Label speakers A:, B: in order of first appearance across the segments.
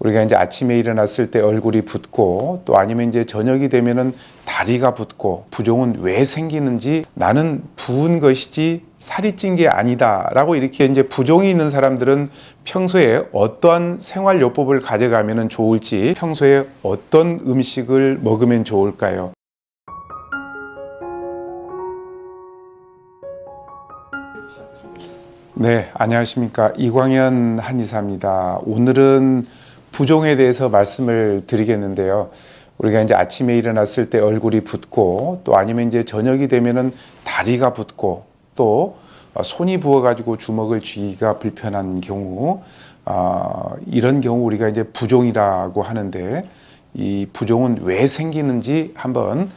A: 우리가 이제 아침에 일어났을 때 얼굴이 붓고 또 아니면 이제 저녁이 되면은 다리가 붓고 부종은 왜 생기는지 나는 부은 것이지 살이 찐 게 아니다라고 이렇게 이제 부종이 있는 사람들은 평소에 어떠한 생활요법을 가져가면 좋을지, 평소에 어떤 음식을 먹으면 좋을까요? 네, 안녕하십니까. 이광현 한의사입니다. 오늘은 부종에 대해서 말씀을 드리겠는데요. 우리가 이제 아침에 일어났을 때 얼굴이 붓고 또 아니면 이제 저녁이 되면은 다리가 붓고 또 손이 부어가지고 주먹을 쥐기가 불편한 경우, 이런 경우 우리가 이제 부종이라고 하는데 이 부종은 왜 생기는지 한번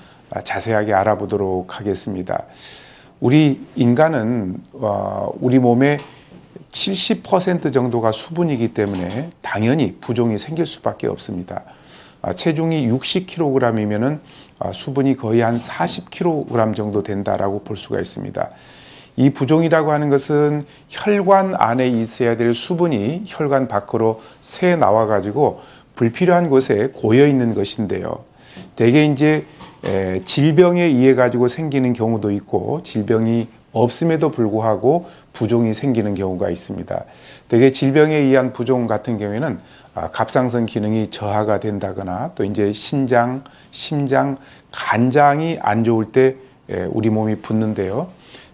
A: 자세하게 알아보도록 하겠습니다. 우리 인간은 우리 몸의 70% 정도가 수분이기 때문에 당연히 부종이 생길 수밖에 없습니다. 체중이 60kg이면은 수분이 거의 한 40kg 정도 된다라고 볼 수가 있습니다. 이 부종이라고 하는 것은 혈관 안에 있어야 될 수분이 혈관 밖으로 새 나와 가지고 불필요한 곳에 고여 있는 것인데요. 대개 이제 질병에 의해 가지고 생기는 경우도 있고 질병이 없음에도 불구하고 부종이 생기는 경우가 있습니다. 대개 질병에 의한 부종 같은 경우에는 갑상선 기능이 저하가 된다거나 또 이제 신장, 심장, 간장이 안 좋을 때 우리 몸이 붓는데요.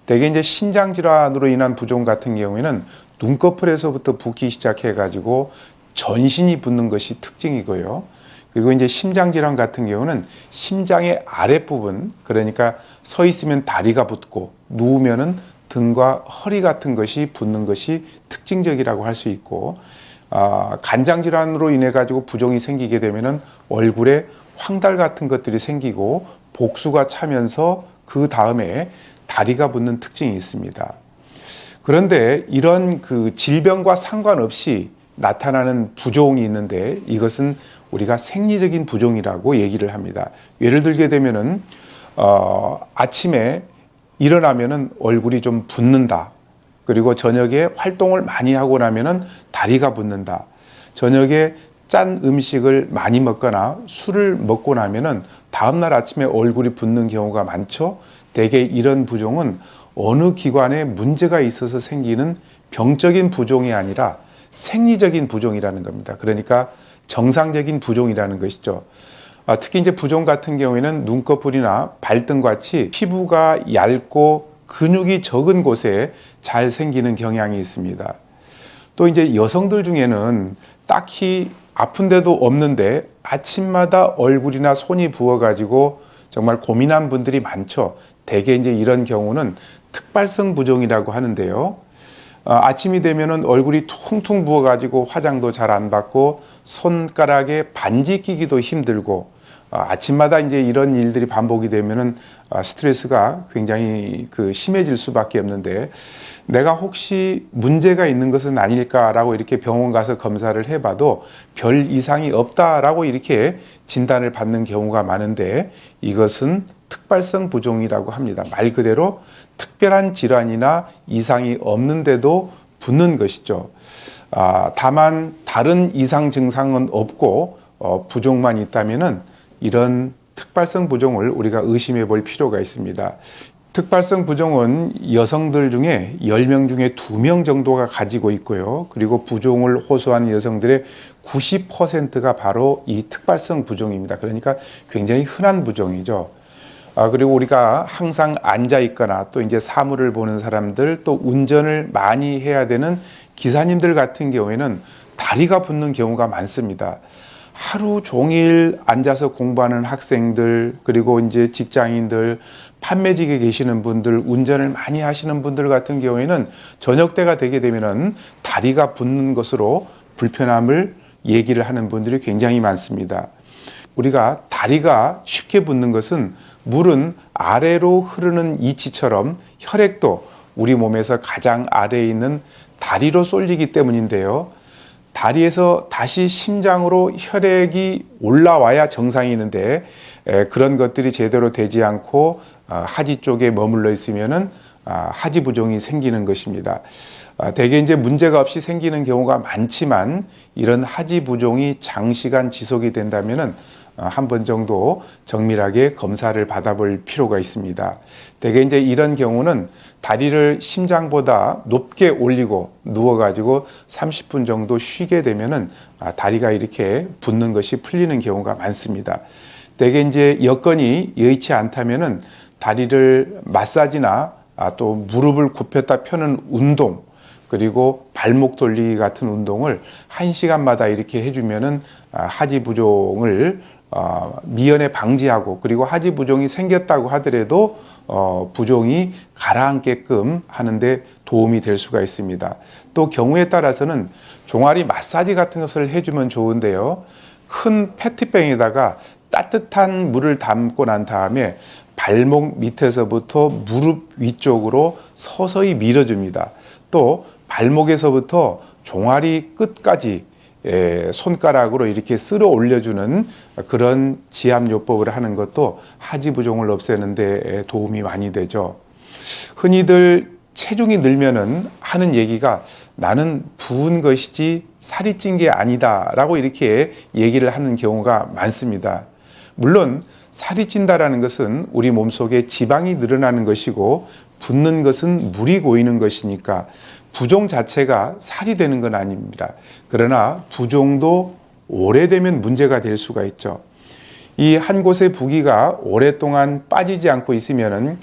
A: 대개 이제 신장 질환으로 인한 부종 같은 경우에는 눈꺼풀에서부터 붓기 시작해 가지고 전신이 붓는 것이 특징이고요. 그리고 이제 심장 질환 같은 경우는 심장의 아랫부분, 그러니까 서 있으면 다리가 붓고 누우면은 등과 허리 같은 것이 붓는 것이 특징적이라고 할 수 있고, 간장 질환으로 인해 가지고 부종이 생기게 되면은 얼굴에 황달 같은 것들이 생기고 복수가 차면서 그 다음에 다리가 붓는 특징이 있습니다. 그런데 이런 그 질병과 상관없이 나타나는 부종이 있는데 이것은 우리가 생리적인 부종이라고 얘기를 합니다. 예를 들게 되면은 아침에 일어나면은 얼굴이 좀 붓는다. 그리고 저녁에 활동을 많이 하고 나면은 다리가 붓는다. 저녁에 짠 음식을 많이 먹거나 술을 먹고 나면은 다음날 아침에 얼굴이 붓는 경우가 많죠. 대개 이런 부종은 어느 기관에 문제가 있어서 생기는 병적인 부종이 아니라 생리적인 부종이라는 겁니다. 그러니까 정상적인 부종이라는 것이죠. 특히 이제 부종 같은 경우에는 눈꺼풀이나 발등같이 피부가 얇고 근육이 적은 곳에 잘 생기는 경향이 있습니다. 또 이제 여성들 중에는 딱히 아픈 데도 없는데 아침마다 얼굴이나 손이 부어가지고 정말 고민한 분들이 많죠. 대개 이제 이런 경우는 특발성 부종이라고 하는데요. 아침이 되면은 얼굴이 퉁퉁 부어가지고 화장도 잘 안 받고 손가락에 반지 끼기도 힘들고 아침마다 이제 이런 일들이 반복이 되면은 스트레스가 굉장히 심해질 수밖에 없는데 내가 혹시 문제가 있는 것은 아닐까라고 이렇게 병원 가서 검사를 해봐도 별 이상이 없다라고 이렇게 진단을 받는 경우가 많은데 이것은 특발성 부종이라고 합니다. 말 그대로 특별한 질환이나 이상이 없는데도 붓는 것이죠. 다만 다른 이상 증상은 없고 부종만 있다면은 이런 특발성 부종을 우리가 의심해 볼 필요가 있습니다. 특발성 부종은 여성들 중에 10명 중에 2명 정도가 가지고 있고요. 그리고 부종을 호소하는 여성들의 90%가 바로 이 특발성 부종입니다. 그러니까 굉장히 흔한 부종이죠. 그리고 우리가 항상 앉아 있거나 또 이제 사물을 보는 사람들 또 운전을 많이 해야 되는 기사님들 같은 경우에는 다리가 붓는 경우가 많습니다. 하루 종일 앉아서 공부하는 학생들 그리고 이제 직장인들 판매직에 계시는 분들 운전을 많이 하시는 분들 같은 경우에는 저녁 때가 되게 되면은 다리가 붓는 것으로 불편함을 얘기를 하는 분들이 굉장히 많습니다. 우리가 다리가 쉽게 붓는 것은 물은 아래로 흐르는 이치처럼 혈액도 우리 몸에서 가장 아래에 있는 다리로 쏠리기 때문인데요. 다리에서 다시 심장으로 혈액이 올라와야 정상이 있는데 그런 것들이 제대로 되지 않고 하지 쪽에 머물러 있으면은 하지 부종이 생기는 것입니다. 대개 이제 문제가 없이 생기는 경우가 많지만 이런 하지 부종이 장시간 지속이 된다면은 한 번 정도 정밀하게 검사를 받아볼 필요가 있습니다. 대개 이제 이런 경우는 다리를 심장보다 높게 올리고 누워가지고 30분 정도 쉬게 되면은 다리가 이렇게 붓는 것이 풀리는 경우가 많습니다. 대개 이제 여건이 여의치 않다면은 다리를 마사지나 또 무릎을 굽혔다 펴는 운동, 그리고 발목 돌리기 같은 운동을 1시간마다 이렇게 해주면은 하지 부종을 미연에 방지하고, 그리고 하지 부종이 생겼다고 하더라도 부종이 가라앉게끔 하는데 도움이 될 수가 있습니다. 또 경우에 따라서는 종아리 마사지 같은 것을 해주면 좋은데요. 큰 페트병에다가 따뜻한 물을 담고 난 다음에 발목 밑에서부터 무릎 위쪽으로 서서히 밀어줍니다. 또 발목에서부터 종아리 끝까지 손가락으로 이렇게 쓸어 올려주는 그런 지압요법을 하는 것도 하지 부종을 없애는 데 도움이 많이 되죠. 흔히들 체중이 늘면은 하는 얘기가 나는 부은 것이지 살이 찐 게 아니다 라고 이렇게 얘기를 하는 경우가 많습니다. 물론 살이 찐다라는 것은 우리 몸속에 지방이 늘어나는 것이고 붓는 것은 물이 고이는 것이니까 부종 자체가 살이 되는 건 아닙니다. 그러나 부종도 오래되면 문제가 될 수가 있죠. 이 한 곳의 부기가 오랫동안 빠지지 않고 있으면은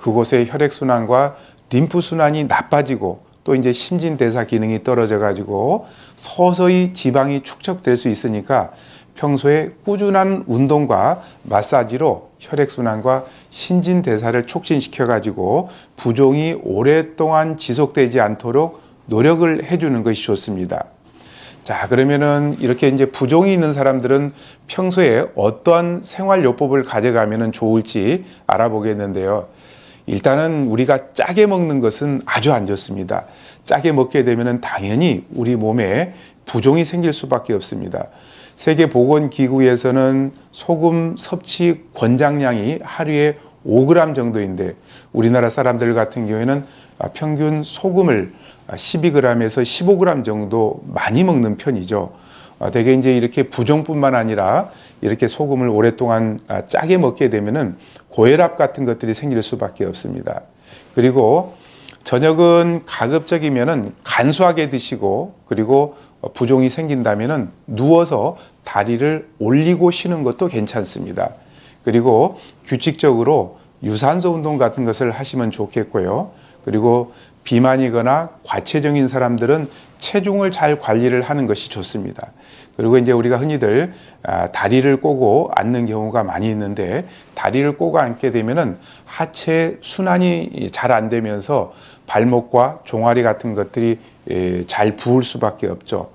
A: 그곳의 혈액순환과 림프순환이 나빠지고 또 이제 신진대사 기능이 떨어져 가지고 서서히 지방이 축적될 수 있으니까 평소에 꾸준한 운동과 마사지로 혈액순환과 신진대사를 촉진시켜 가지고 부종이 오랫동안 지속되지 않도록 노력을 해주는 것이 좋습니다. 자, 그러면은 이렇게 이제 부종이 있는 사람들은 평소에 어떠한 생활요법을 가져가면 좋을지 알아보겠는데요. 일단은 우리가 짜게 먹는 것은 아주 안 좋습니다. 짜게 먹게 되면은 당연히 우리 몸에 부종이 생길 수밖에 없습니다. 세계보건기구에서는 소금 섭취 권장량이 하루에 5g 정도인데 우리나라 사람들 같은 경우에는 평균 소금을 12g에서 15g 정도 많이 먹는 편이죠. 대개 이제 이렇게 부종뿐만 아니라 이렇게 소금을 오랫동안 짜게 먹게 되면은 고혈압 같은 것들이 생길 수밖에 없습니다. 그리고 저녁은 가급적이면은 간소하게 드시고, 그리고 부종이 생긴다면은 누워서 다리를 올리고 쉬는 것도 괜찮습니다. 그리고 규칙적으로 유산소 운동 같은 것을 하시면 좋겠고요. 그리고 비만이거나 과체중인 사람들은 체중을 잘 관리를 하는 것이 좋습니다. 그리고 이제 우리가 흔히들 다리를 꼬고 앉는 경우가 많이 있는데, 다리를 꼬고 앉게 되면은 하체 순환이 잘 안 되면서 발목과 종아리 같은 것들이 잘 부을 수밖에 없죠.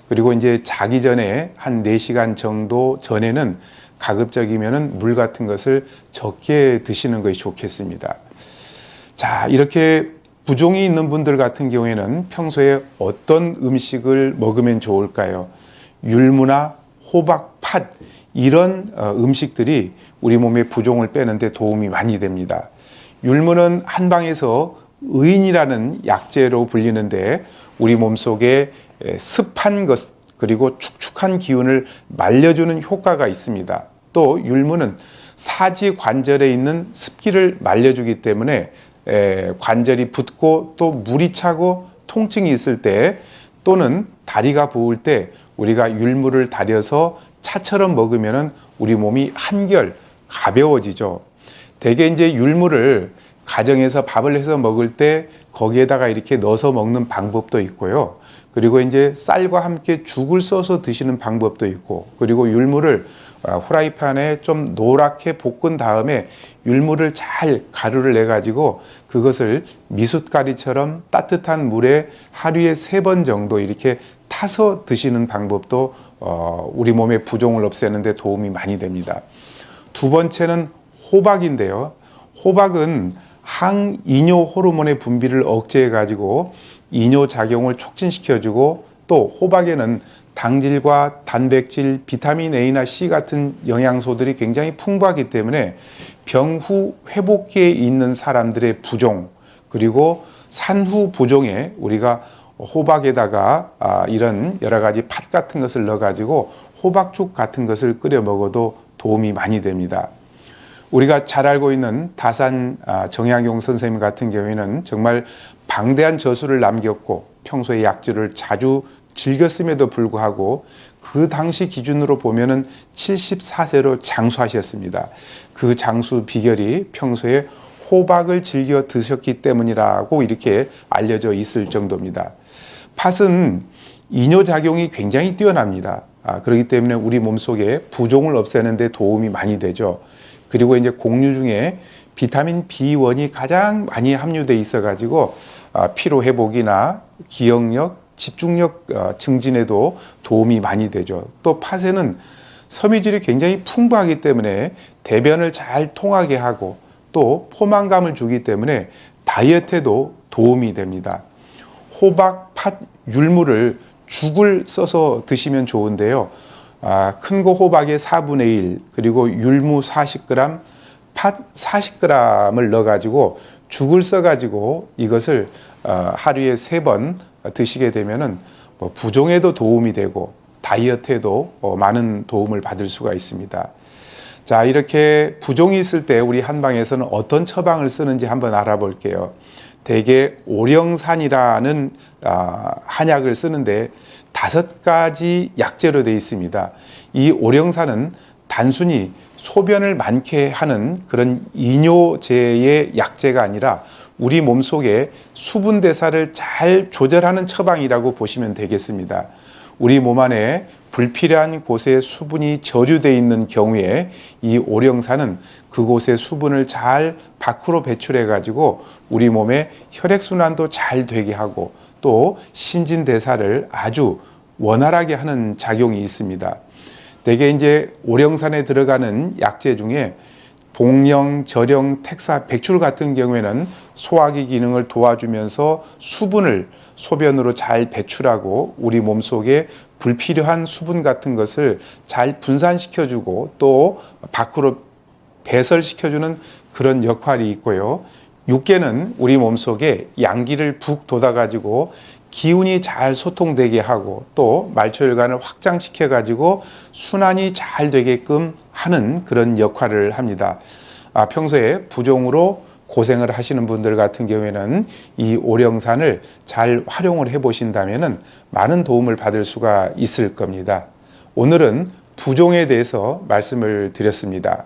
A: 그리고 이제 자기 전에 한 4시간 정도 전에는 가급적이면은 물 같은 것을 적게 드시는 것이 좋겠습니다. 자, 이렇게 부종이 있는 분들 같은 경우에는 평소에 어떤 음식을 먹으면 좋을까요? 율무나 호박, 팥 이런 음식들이 우리 몸의 부종을 빼는데 도움이 많이 됩니다. 율무는 한방에서 의인이라는 약재로 불리는데 우리 몸속에 습한 것 그리고 축축한 기운을 말려주는 효과가 있습니다. 또 율무는 사지 관절에 있는 습기를 말려주기 때문에 관절이 붓고 또 물이 차고 통증이 있을 때, 또는 다리가 부을 때 우리가 율무를 달여서 차처럼 먹으면은 우리 몸이 한결 가벼워지죠. 대개 이제 율무를 가정에서 밥을 해서 먹을 때 거기에다가 이렇게 넣어서 먹는 방법도 있고요. 그리고 이제 쌀과 함께 죽을 써서 드시는 방법도 있고, 그리고 율무를 후라이팬에 좀 노랗게 볶은 다음에 율무를 잘 가루를 내 가지고 그것을 미숫가루처럼 따뜻한 물에 하루에 3번 정도 이렇게 타서 드시는 방법도 우리 몸의 부종을 없애는 데 도움이 많이 됩니다. 두 번째는 호박인데요. 호박은 항이뇨 호르몬의 분비를 억제해 가지고 이뇨 작용을 촉진시켜주고, 또 호박에는 당질과 단백질, 비타민 A나 C 같은 영양소들이 굉장히 풍부하기 때문에 병 후 회복기에 있는 사람들의 부종, 그리고 산후 부종에 우리가 호박에다가 이런 여러 가지 팥 같은 것을 넣어가지고 호박죽 같은 것을 끓여 먹어도 도움이 많이 됩니다. 우리가 잘 알고 있는 다산 정약용 선생님 같은 경우에는 정말 방대한 저술을 남겼고 평소에 약주를 자주 즐겼음에도 불구하고 그 당시 기준으로 보면은 74세로 장수하셨습니다. 그 장수 비결이 평소에 호박을 즐겨 드셨기 때문이라고 이렇게 알려져 있을 정도입니다. 팥은 이뇨작용이 굉장히 뛰어납니다. 그렇기 때문에 우리 몸속에 부종을 없애는 데 도움이 많이 되죠. 그리고 이제 곡류 중에 비타민 B1이 가장 많이 함유되어 있어 가지고 피로 회복이나 기억력, 집중력 증진에도 도움이 많이 되죠. 또 팥에는 섬유질이 굉장히 풍부하기 때문에 대변을 잘 통하게 하고 또 포만감을 주기 때문에 다이어트에도 도움이 됩니다. 호박, 팥, 율무를 죽을 써서 드시면 좋은데요. 큰 거 호박의 4분의 1, 그리고 율무 40g, 팥 40g을 넣어가지고 죽을 써가지고 이것을 하루에 3번 드시게 되면은 부종에도 도움이 되고 다이어트에도 많은 도움을 받을 수가 있습니다. 자, 이렇게 부종이 있을 때 우리 한방에서는 어떤 처방을 쓰는지 한번 알아볼게요. 대개 오령산이라는 한약을 쓰는데 5가지 약재로 되어 있습니다. 이 오령산은 단순히 소변을 많게 하는 그런 이뇨제의 약재가 아니라 우리 몸속에 수분 대사를 잘 조절하는 처방이라고 보시면 되겠습니다. 우리 몸 안에 불필요한 곳에 수분이 저류되어 있는 경우에 이 오령산은 그곳의 수분을 잘 밖으로 배출해 가지고 우리 몸의 혈액순환도 잘 되게 하고 또 신진대사를 아주 원활하게 하는 작용이 있습니다. 대개 이제 오령산에 들어가는 약재 중에 복령, 절영, 택사, 백출 같은 경우에는 소화기 기능을 도와주면서 수분을 소변으로 잘 배출하고 우리 몸속에 불필요한 수분 같은 것을 잘 분산시켜주고 또 밖으로 배설시켜주는 그런 역할이 있고요. 육계는 우리 몸속에 양기를 푹 돋아가지고 기운이 잘 소통되게 하고 또 말초혈관을 확장시켜 가지고 순환이 잘 되게끔 하는 그런 역할을 합니다. 평소에 부종으로 고생을 하시는 분들 같은 경우에는 이 오령산을 잘 활용을 해 보신다면은 많은 도움을 받을 수가 있을 겁니다. 오늘은 부종에 대해서 말씀을 드렸습니다.